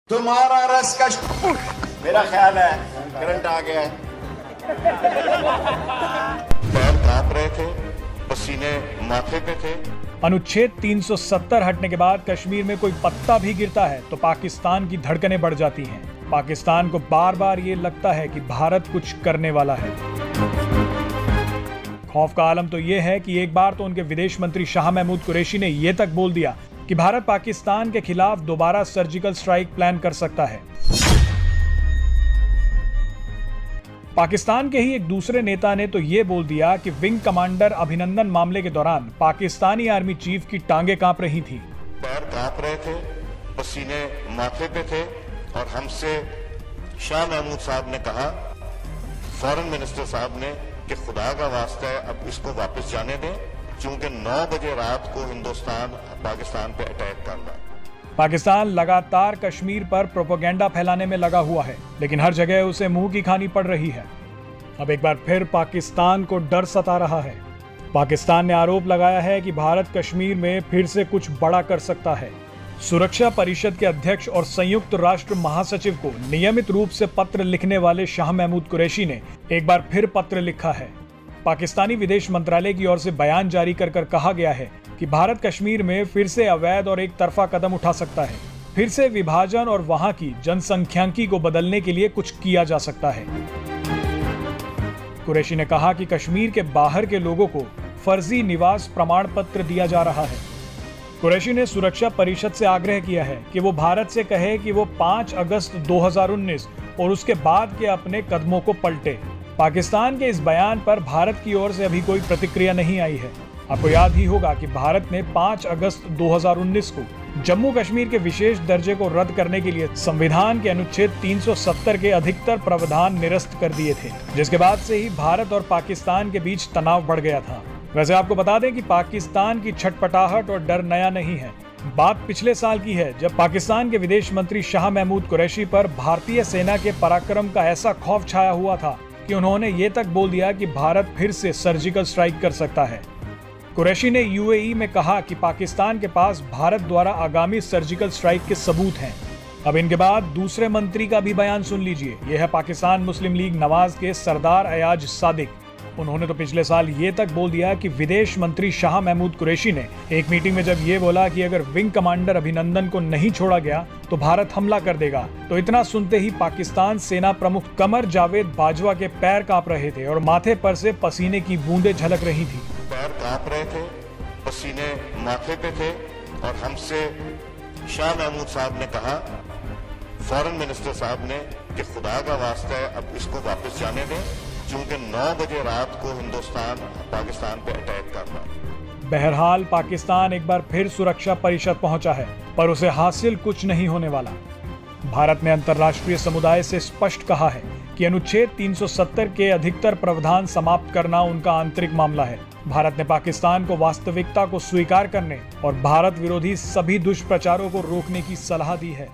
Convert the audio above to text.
तुम्हारा रस का मेरा ख्याल है करंट आ गया है। पैर कांप रहे थे, पसीने माथे पे थे। अनुच्छेद 370 हटने के बाद कश्मीर में कोई पत्ता भी गिरता है तो पाकिस्तान की धड़कनें बढ़ जाती हैं। पाकिस्तान को बार बार ये लगता है कि भारत कुछ करने वाला है। खौफ का आलम तो ये है कि एक बार तो उनके विदेश मंत्री शाह महमूद कुरैशी ने ये तक बोल दिया कि भारत पाकिस्तान के खिलाफ दोबारा सर्जिकल स्ट्राइक प्लान कर सकता है। पाकिस्तान के ही एक दूसरे नेता ने तो ये बोल दिया कि विंग कमांडर अभिनंदन मामले के दौरान पाकिस्तानी आर्मी चीफ की टांगें कांप रही थी। पैर कांप रहे थे, पसीने माथे पे थे और हमसे शाह महमूद साहब ने कहा, फॉरेन मिनिस्टर साहब ने, कि खुदा का वास्ता है अब इसको वापस जाने दें, क्योंकि 9 बजे रात को हिंदुस्तान पाकिस्तान पे अटैक कर रहा है। पाकिस्तान लगातार कश्मीर पर प्रोपेगेंडा फैलाने में लगा हुआ है, लेकिन हर जगह उसे मुंह की खानी पड़ रही है। अब एक बार फिर पाकिस्तान को डर सता रहा है। पाकिस्तान ने आरोप लगाया है कि भारत कश्मीर में फिर से कुछ बड़ा कर सकता है। सुरक्षा परिषद के अध्यक्ष और संयुक्त राष्ट्र महासचिव को नियमित रूप से पत्र लिखने वाले शाह महमूद कुरैशी ने एक बार फिर पत्र लिखा है। पाकिस्तानी विदेश मंत्रालय की ओर से बयान जारी कर कहा गया है कि भारत कश्मीर में फिर से अवैध और एक तरफा कदम उठा सकता है। फिर से विभाजन और वहां की जनसंख्यांकी को बदलने के लिए कुछ किया जा सकता है। कुरैशी ने कहा कि कश्मीर के बाहर के लोगों को फर्जी निवास प्रमाण पत्र दिया जा रहा है। कुरैशी ने सुरक्षा परिषद से आग्रह किया है कि वो भारत से कहे कि वो 5 अगस्त 2019 और उसके बाद के अपने कदमों को पलटे। पाकिस्तान के इस बयान पर भारत की ओर से अभी कोई प्रतिक्रिया नहीं आई है। आपको याद ही होगा कि भारत ने 5 अगस्त 2019 को जम्मू कश्मीर के विशेष दर्जे को रद्द करने के लिए संविधान के अनुच्छेद 370 के अधिकतर प्रावधान निरस्त कर दिए थे, जिसके बाद से ही भारत और पाकिस्तान के बीच तनाव बढ़ गया था। वैसे आपको बता दें कि पाकिस्तान की छटपटाहट और डर नया नहीं है। बात पिछले साल की है, जब पाकिस्तान के विदेश मंत्री शाह महमूद कुरैशी पर भारतीय सेना के पराक्रम का ऐसा खौफ छाया हुआ था कि उन्होंने ये तक बोल दिया कि भारत फिर से सर्जिकल स्ट्राइक कर सकता है। कुरैशी ने यूएई में कहा कि पाकिस्तान के पास भारत द्वारा आगामी सर्जिकल स्ट्राइक के सबूत हैं। अब इनके बाद दूसरे मंत्री का भी बयान सुन लीजिए। यह है पाकिस्तान मुस्लिम लीग नवाज के सरदार अयाज सादिक। उन्होंने तो पिछले साल ये तक बोल दिया कि विदेश मंत्री शाह महमूद कुरैशी ने एक मीटिंग में जब ये बोला कि अगर विंग कमांडर अभिनंदन को नहीं छोड़ा गया तो भारत हमला कर देगा, तो इतना सुनते ही पाकिस्तान सेना प्रमुख कमर जावेद बाजवा के पैर कांप रहे थे और माथे पर से पसीने की बूंदें झलक रही थी। पैर कांप रहे थे, पसीने माथे पे थे और हमसे शाह महमूद साहब ने कहा, फॉरेन मिनिस्टर साहब ने, कि खुदा का वास्ता है अब इसको वापस जाने दें, क्योंकि 9 बजे रात को हिंदुस्तान पाकिस्तान पे अटैक कर रहा है। बहरहाल पाकिस्तान एक बार फिर सुरक्षा परिषद पहुंचा है, पर उसे हासिल कुछ नहीं होने वाला। भारत ने अंतर्राष्ट्रीय समुदाय से स्पष्ट कहा है कि अनुच्छेद 370 के अधिकतर प्रावधान समाप्त करना उनका आंतरिक मामला है। भारत ने पाकिस्तान को वास्तविकता को स्वीकार करने और भारत विरोधी सभी दुष्प्रचारों को रोकने की सलाह दी है।